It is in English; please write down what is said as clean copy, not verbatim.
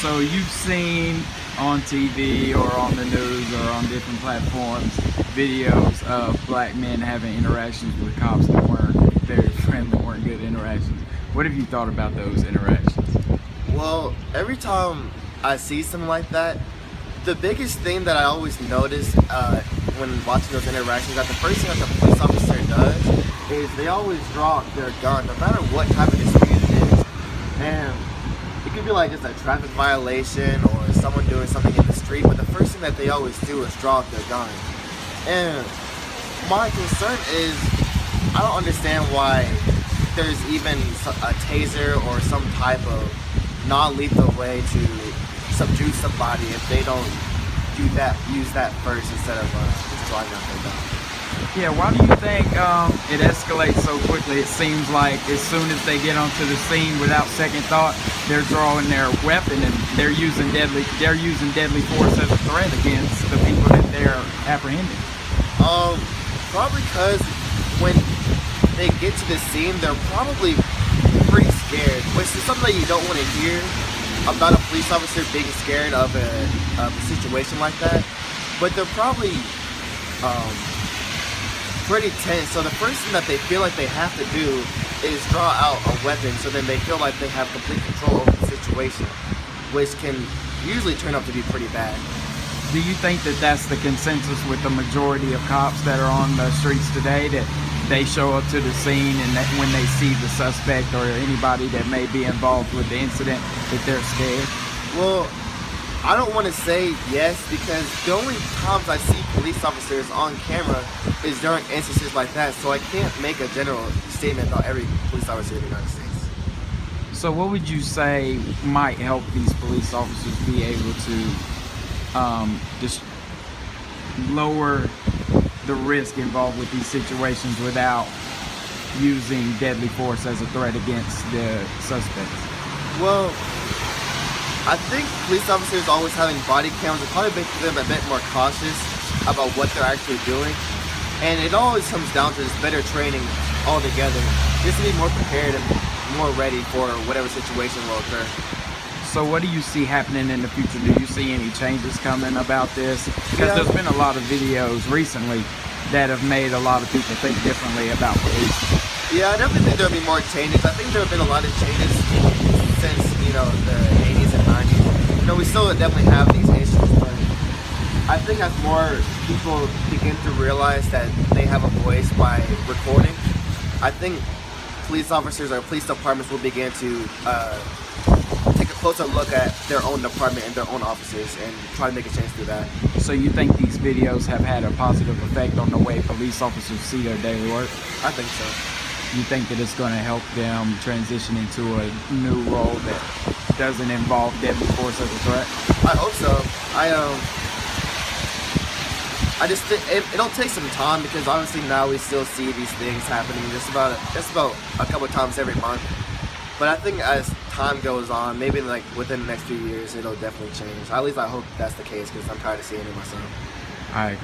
So you've seen on TV or on the news or on different platforms videos of black men having interactions with cops that weren't very friendly, weren't good interactions. What have you thought about those interactions? Well, every time I see something like that, the biggest thing that I always notice when watching those interactions, that the first thing that the police officer does is they always draw their gun, no matter what type of dispute it is. And it could be like just a traffic violation or someone doing something in the street, but the first thing that they always do is draw out their gun. And my concern is, I don't understand why there's even a taser or some type of non-lethal way to subdue somebody if they don't use that first instead of just drawing out their gun. Yeah, why do you think it escalates so quickly? It seems like as soon as they get onto the scene, without second thought, they're drawing their weapon and they're using deadly force as a threat against the people that they're apprehending. Probably because when they get to the scene, they're probably pretty scared, which is something that you don't want to hear about a police officer being scared of a situation like that. But they're probably pretty tense. So the first thing that they feel like they have to do is draw out a weapon, so then they feel like they have complete control over the situation, which can usually turn out to be pretty bad. Do you think that that's the consensus with the majority of cops that are on the streets today, that they show up to the scene and that when they see the suspect or anybody that may be involved with the incident, that they're scared? Well, I don't want to say yes, because the only times I see police officers on camera is during instances like that, so I can't make a general statement about every police officer in the United States. So what would you say might help these police officers be able to just lower the risk involved with these situations without using deadly force as a threat against the suspects? Well, I think police officers always having body cams will probably make them a bit more cautious about what they're actually doing. And it always comes down to just better training altogether, just to be more prepared and more ready for whatever situation will occur. So what do you see happening in the future? Do you see any changes coming about this? Because there's been a lot of videos recently that have made a lot of people think differently about police. Yeah, I definitely think there'll be more changes. I think there have been a lot of changes since, the 80s and 90s. We still definitely have these issues, but I think as more people begin to realize that they have a voice by recording, I think police officers or police departments will begin to take a closer look at their own department and their own officers and try to make a change through that. So you think these videos have had a positive effect on the way police officers see their daily work? I think so. You think that it's going to help them transition into a new role that doesn't involve deadly force as a threat? I hope so. I just think it'll take some time, because obviously now we still see these things happening just about a couple of times every month. But I think as time goes on, maybe like within the next few years, it'll definitely change. At least I hope that's the case, because I'm tired of seeing it myself. I agree.